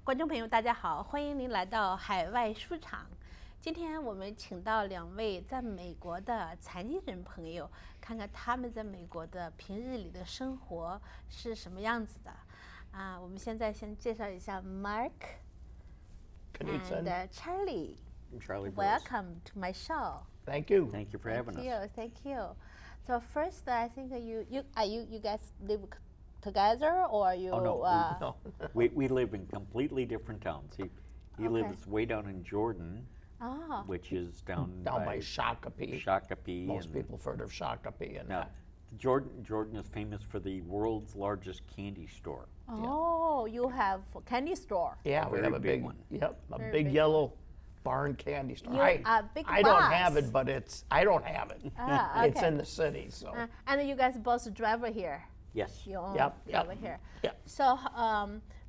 观众朋友，大家好，欢迎您来到海外书场。今天我们请到2位在美国的残疾人朋友，看看他们在美国的平日里的生活是什么样子的。我们现在先介绍一下 Mark and Charlie. I'm Charlie Burrows. Welcome to my show. Thank you. Thank you for having us. Thank you. So first, I think you guys live together, or you? Oh, no. No. We live in completely different towns. He lives way down in Jordan, which is down by Shakopee. Shakopee. Most people have heard of Shakopee. And Now, Jordan is famous for the world's largest candy store. Oh, you have a candy store. yeah, we very have a big big one. Yep, a Very big big yellow barn candy store. You are big I don't have boss. it, but I don't have it. It's Okay. in the city, so. And you guys both drive here. Yes. You own Yep, drive yep. here. Yep. So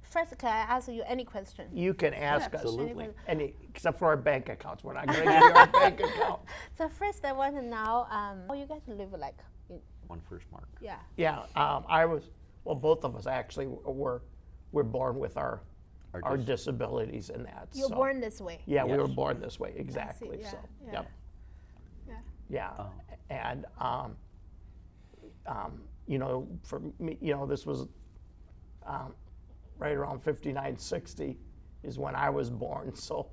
first, can I ask you any question? You can ask us, Absolutely. except for our bank accounts. We're not going to give you our bank account. So first, I want to know how you guys live like. One first, Mark. Yeah. Yeah, both of us actually were born with our disabilities and that. You're so. born this way. Yeah, we were Yes. born this way, exactly. yeah, So, yeah. yep. Yeah. Yeah, and for me, this was right around 59, 60 is when I was born. So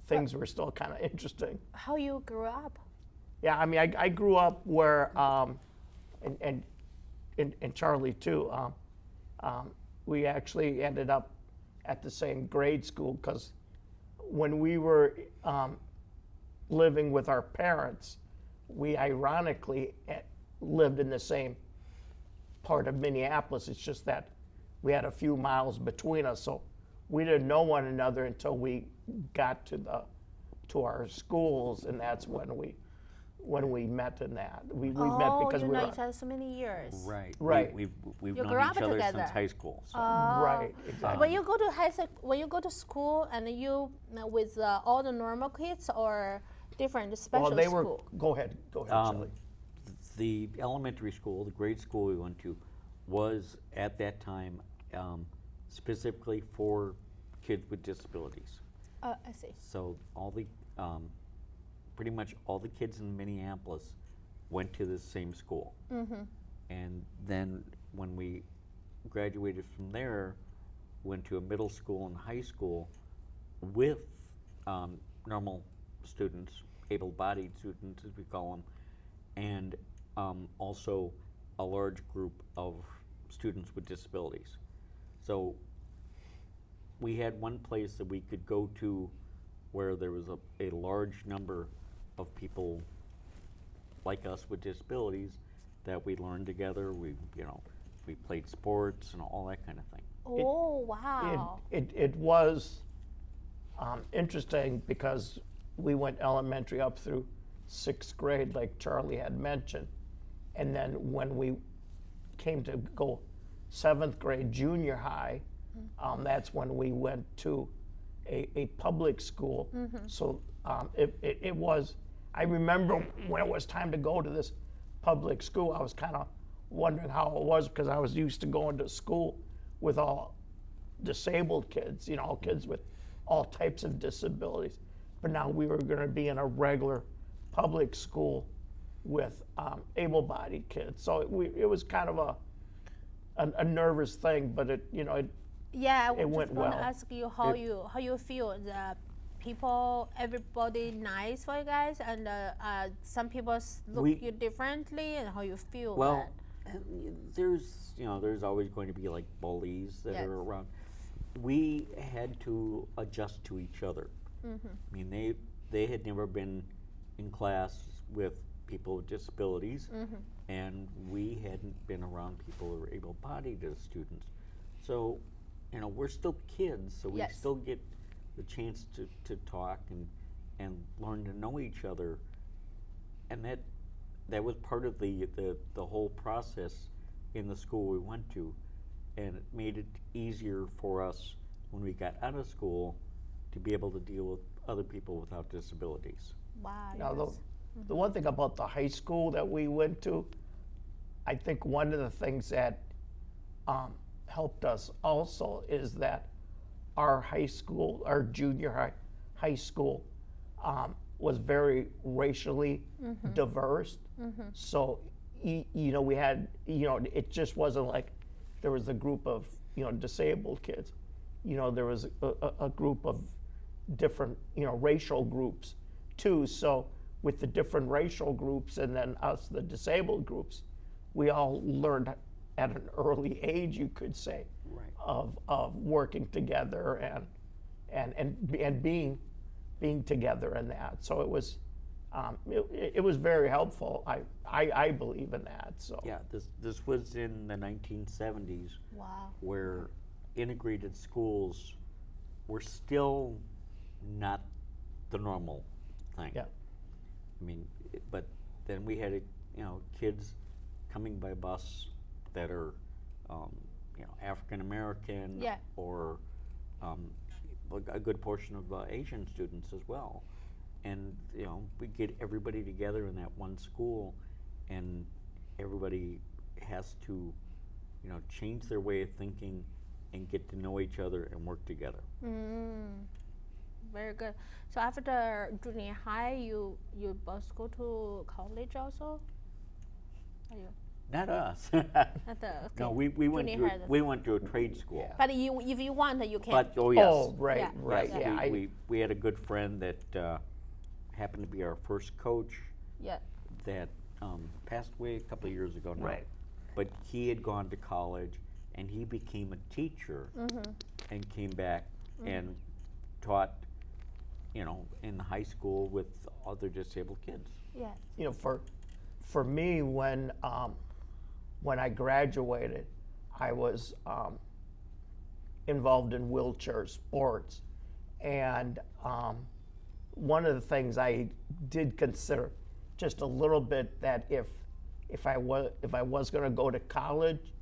things were still kind of interesting. How you grew up? Yeah, I mean, I grew up where, and Charlie too. We actually ended up at the same grade school because when we were living with our parents, we ironically lived in the same part of Minneapolis. It's just that we had a few miles between us, so we didn't know one another until we got to our schools, and that's when we met in that. We met because you we know were each other so many years. Right. Right. We've You known grew up each other together. since high school. So. right. Exactly. When you go to when you go to school, and you with all the normal kids or different special Well, they school? were. Go ahead, Charlie. The elementary school, the grade school we went to, was at that time specifically for kids with disabilities. I see. So pretty much all the kids in Minneapolis went to the same school. Mm-hmm. And then when we graduated from there, went to a middle school and high school with normal students, able-bodied students as we call them, and also a large group of students with disabilities. So we had one place that we could go to where there was a large number of people like us with disabilities that we learned together. We played sports and all that kind of thing. Oh, wow. It was interesting because we went elementary up through 6th grade, like Charlie had mentioned, and then when we came to go 7th grade, junior high, that's when we went to a public school. Mm-hmm. So it was. I remember when it was time to go to this public school, I was kind of wondering how it was because I was used to going to school with all disabled kids, kids with all types of disabilities. But now we were going to be in a regular public school with able-bodied kids. So it was kind of a nervous thing, but it Yeah, I it was went just going well. to ask you how you feel. The people, everybody nice for you guys, and some people look you differently, and how you feel. Well, there's always going to be like bullies that are around. We had to adjust to each other. Mm-hmm. I mean, they had never been in class with people with disabilities, and we hadn't been around people who were able-bodied as students. So, we're still kids, so we still get the chance to talk and learn to know each other, and that was part of the whole process in the school we went to, and it made it easier for us when we got out of school to be able to deal with other people without disabilities. Wow. Now, the one thing about the high school that we went to, I think one of the things that helped us also is that our high school, our junior high school, was very racially diverse. So, you know, we had, you know, it just wasn't like there was a group of, you know, disabled kids. You know, there was a group of different, you know, racial groups too. So with the different racial groups and then us, the disabled groups, we all learned at an early age, you could say, Right. of working together and being together in that. So it was very helpful. I believe in that. So Yeah, this was in the 1970s, Wow. where integrated schools were still not the normal thing. yeah, I mean, but then we had, you know, kids coming by bus that are, you know, African American, Yeah. or a good portion of Asian students as well. And, you know, we get everybody together in that one school, and everybody has to, you know, change their way of thinking and get to know each other and work together. Very good. So after junior high, you both go to college also? Are you? Not us. At the, okay. No, we went Junior to high, we went to a trade school. Yeah. But you, if you want, you can. But oh yes, Oh, right, Yeah. right. yes, Yeah, we had a good friend that happened to be our first coach Yeah. that passed away a couple of years ago now. Right. But he had gone to college and he became a teacher and came back and taught, you know, in high school with other disabled kids. Yeah. you know, for me, when I graduated, I was involved in wheelchair sports, and one of the things I did consider just a little bit that if I was going to go to college,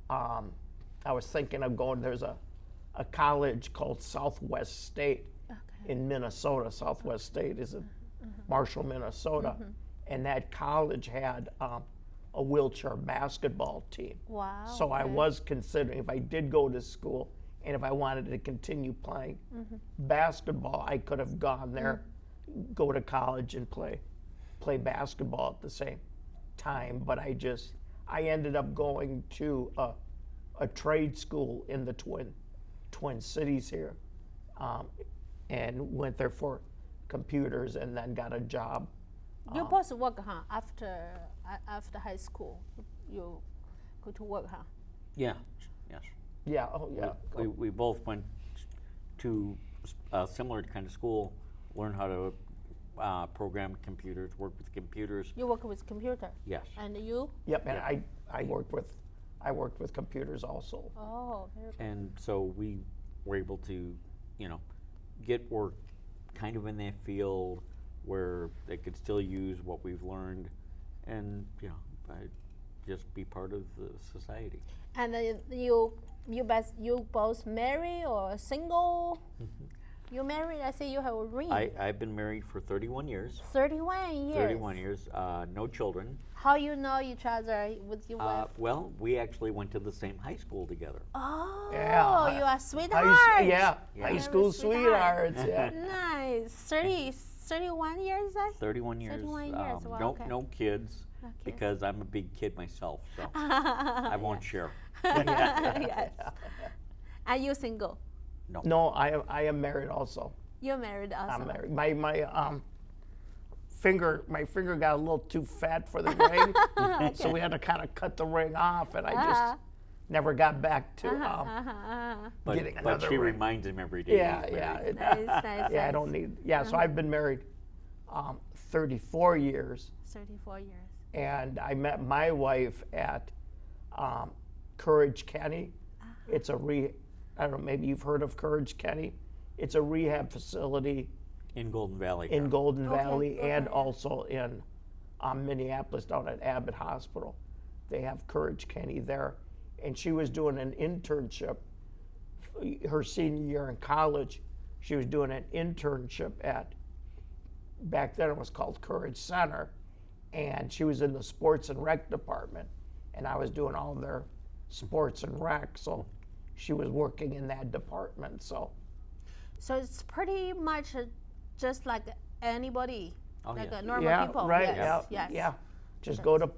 I was thinking of going. There's a college called Southwest State in Minnesota. Southwest State is in Marshall, Minnesota, and that college had a wheelchair basketball team. Wow. So I was considering, if I did go to school and if I wanted to continue playing basketball, I could have gone there, go to college and play basketball at the same time. But I ended up going to a trade school in the Twin Cities here, and went there for computers and then got a job. You both work, huh? After high school, you go to work, huh? Yeah. Yes. Yeah, oh yeah. We both went to a similar kind of school, learn how to program computers, work with computers. You work with computer. Yes. And you? Yep, and I worked with computers also. Oh, very good. And so we were able to, you know, get work kind of in that field where they could still use what we've learned, and you know, just be part of the society. And you both married or single? You married? I see you have a ring. I've been married for 31 years. 31 years. 31 years, no children. How you know each other with your wife? Well, we actually went to the same high school together. Oh, Yeah. you are sweethearts. Yeah, Yeah. high school Sweetheart. sweethearts. Yeah. Nice. 31 years, I 31 years. 31 years, wow, no, okay. no kids, Okay. because I'm a big kid myself, so I won't share. Yes. And you single? No, I am married also. You're married also? I'm married. My finger got a little too fat for the ring, so we had to kind of cut the ring off, and I just never got back to But, getting but another she ring. reminds him every day. Yeah, he's yeah, married. Nice, nice, yeah. I nice. don't need. Yeah, so I've been married 34 years, 34 years. and I met my wife at Courage County. It's a I don't know, maybe you've heard of Courage County. It's a rehab facility In Golden Valley. in Golden Okay, Valley and okay. also in Minneapolis down at Abbott Hospital. They have Courage County there. And she was doing an internship her senior year in college. She was doing an internship at, back then it was called Courage Center, and she was in the sports and rec department, and I was doing all their sports and rec. So she was working in that department. So So it's pretty much just like anybody, Oh, like yes. a normal yeah, people. right, Yes, yeah, yes. yeah. Just go to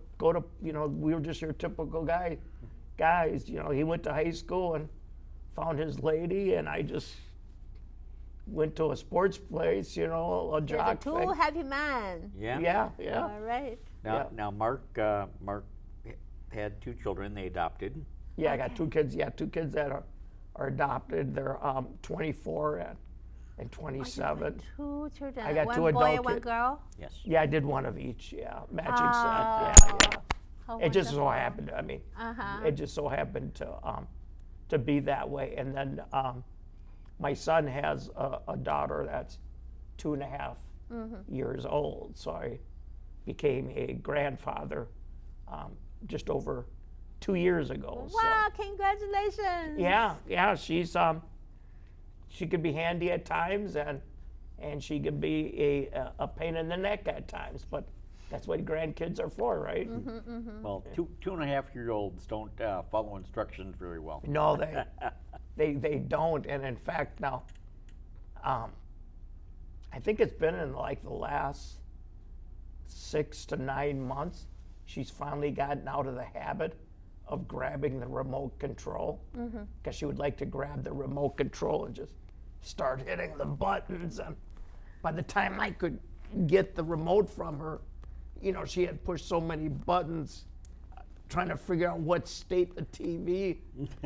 we were just your typical guys. He went to high school and found his lady, and I just went to a sports place, a You're the jock two thing. happy man. Yeah. All right. Now Mark had 2 children they adopted. Yeah, I got 2 kids. Yeah, 2 kids that are adopted. They're 24 and 27. 2 children. I got one 2 boy, adult one kids. girl. Yes. Yeah, I did one of each. Yeah, matching set. Oh, Yeah. how It just so wonderful. happened. I mean, Uh-huh. it just so happened to be that way. And then my son has a daughter that's 2.5 years old. So I became a grandfather just over 2 years ago. Wow, congratulations. So yeah, she could be handy at times, and she can be a pain in the neck at times. But that's what grandkids are for, right? Well, 2.5-year-olds don't follow instructions very well. No, they don't. And in fact, now, I think it's been in like the last 6 to 9 months, she's finally gotten out of the habit of grabbing the remote control, because she would like to grab the remote control and just start hitting the buttons. And by the time I could get the remote from her, she had pushed so many buttons, trying to figure out what state the TV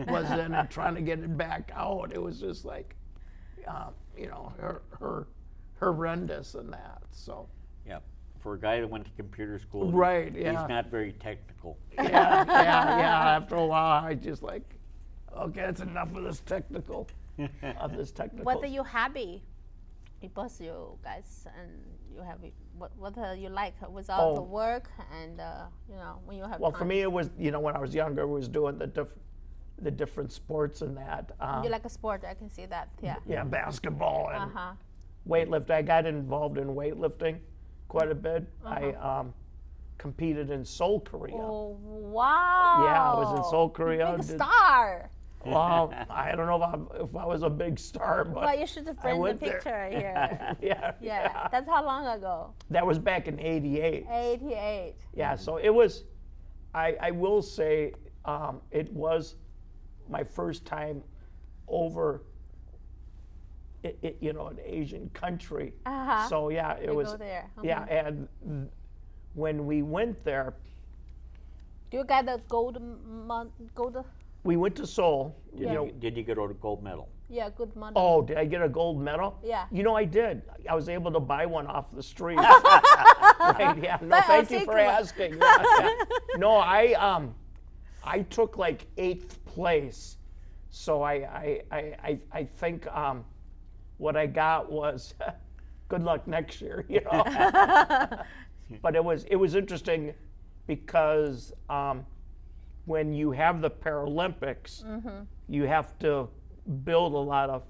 was in and trying to get it back out. It was just like, horrendous in that. So. Yeah. For a guy that went to computer school, Right, yeah. he's not very technical. Yeah. After a while, I just like, okay, that's enough of this technical. What are you happy? Both you guys, and you have what you like without the work, and when you have Well, time. for me, it was when I was younger, it was doing the different sports and that. You like a sport, I can see that. Yeah. Yeah, basketball and Uh-huh. weightlifting. I got involved in weightlifting quite a bit. I competed in Seoul, Korea. Oh, wow. Yeah, I was in Seoul, Korea. Big star. Well, I don't know if I was a big star, but Well, you should bring the went there. picture here. yeah. That's how long ago? That was back in '88. 88. Yeah, so it was, I will say, it was my first time over, an Asian country. Uh-huh. So yeah, it You was. go there. Yeah, and when we went there, Do you get the gold? we went to Seoul. Did you get a gold medal? Yeah, good money. Oh, did I get a gold medal? Yeah. I did. I was able to buy one off the street. Right, yeah. No, But thank you for secret. asking. Yeah. No, I took like 8th place. So I think what I got was good luck next year, But it was interesting because when you have the Paralympics, you have to build a lot of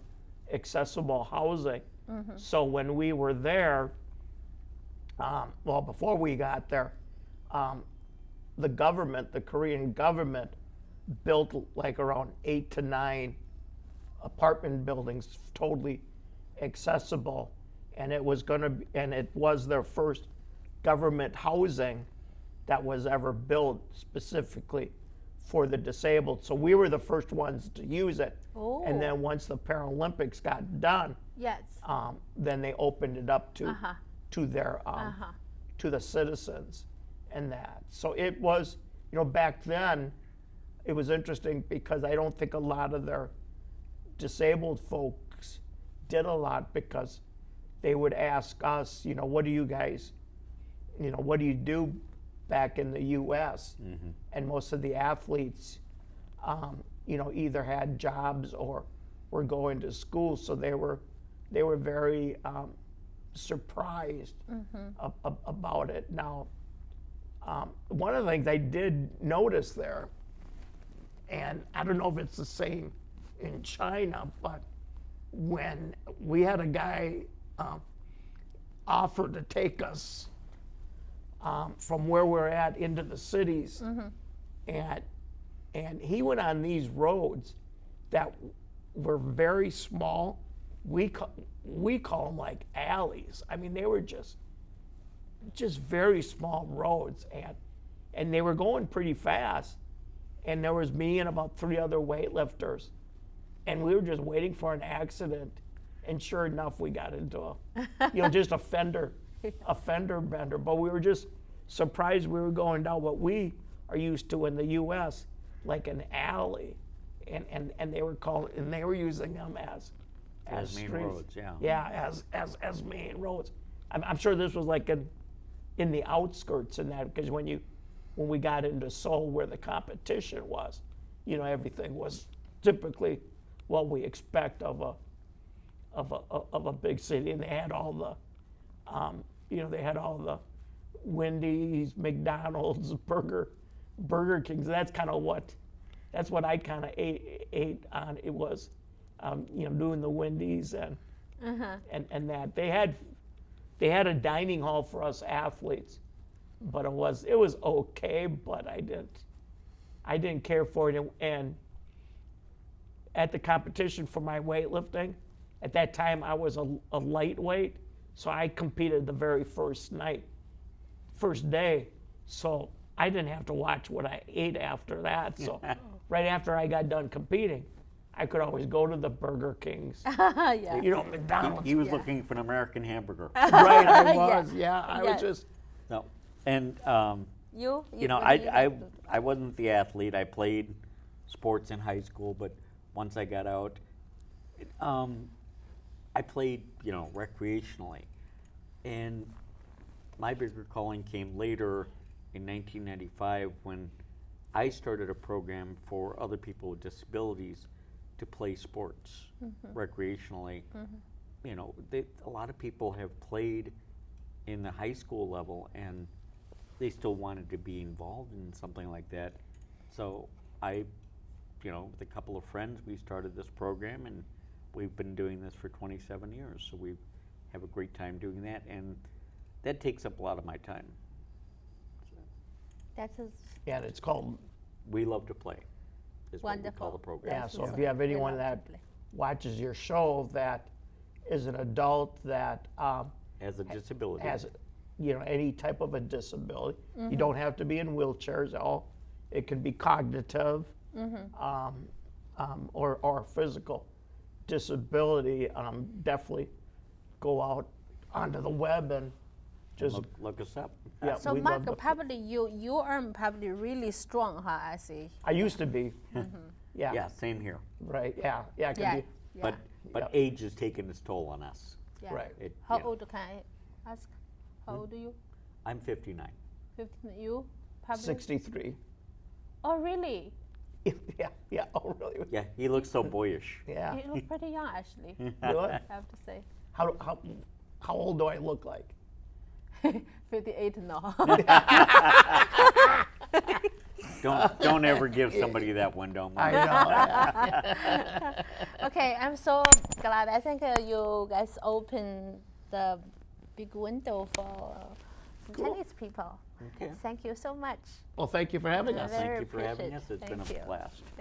accessible housing. So when we were there, before we got there, the Korean government built like around 8 to 9 apartment buildings, totally accessible, and it was their first government housing that was ever built specifically for the disabled. So we were the first ones to use it. Oh. And then once the Paralympics got done, Yes. then they opened it up to their to the citizens and that. So it was, back then, it was interesting because I don't think a lot of their disabled folks did a lot, because they would ask us, what do you guys, what do you do back in the U.S.? And most of the athletes, either had jobs or were going to school, so they were very surprised about it. Now, one of the things I did notice there, and I don't know if it's the same in China, but when we had a guy offer to take us from where we're at into the cities, and he went on these roads, that were very small. We call them like alleys. I mean, they were just very small roads, and they were going pretty fast. And there was me and about 3 other weightlifters, and we were just waiting for an accident. And sure enough, we got into just a fender bender. But we were just surprised we were going down what we are used to in the U.S., like an alley, and they were using them as main streets. roads, yeah. Yeah, as main roads. I'm sure this was like in the outskirts and that, because when we got into Seoul where the competition was, everything was typically what we expect of a big city, and they had all the Wendy's, McDonald's, Burger Kings. That's what I kind of ate on. It was doing the Wendy's and that they had a dining hall for us athletes, but it was okay, but I didn't care for it. And at the competition for my weightlifting, at that time I was a lightweight, so I competed the very first day, so I didn't have to watch what I ate after that. So right after I got done competing, I could always go to the Burger Kings, Yeah. McDonald's. He was looking for an American hamburger. Right, I was. I Yes. was just. No, and You I wasn't the athlete. I played sports in high school, but once I got out, I played recreationally, and my bigger calling came later in 1995 when I started a program for other people with disabilities to play sports recreationally. A lot of people have played in the high school level, and they still wanted to be involved in something like that. So I, with a couple of friends, we started this program, and we've been doing this for 27 years. So we have a great time doing that, and that takes up a lot of my time. That's Yeah, and it's called. We love to play, is what we Wonderful. call the program. Yeah, so if you have anyone that watches your show that is an adult that Has a disability. has any type of a disability, you don't have to be in wheelchairs at all. It can be cognitive or physical disability. Definitely go out onto the web and just Look us up. yeah. So we Mark, love probably you are probably really strong, huh? I see. I used to be. Yeah. Yeah, same here. Right. Yeah. Yeah. It can Yeah. be. But Yeah. age has taken its toll on us. Yeah. Right. How Yeah. old can I ask? How old are you? I'm 59. 15. You? Probably. 63. Oh, really? Yeah. Yeah. Oh, really? Yeah, he looks so boyish. Yeah. You look pretty young, actually. Really? I have to say. How old do I look like? 58 now. Don't ever give somebody that window. I know. Okay, I'm so glad. I think you guys opened the big window for Chinese people. Okay. Thank you so much. Well, thank you for having us. Thank Very you for having appreciate us. It's it. been a Thank you. blast. Thank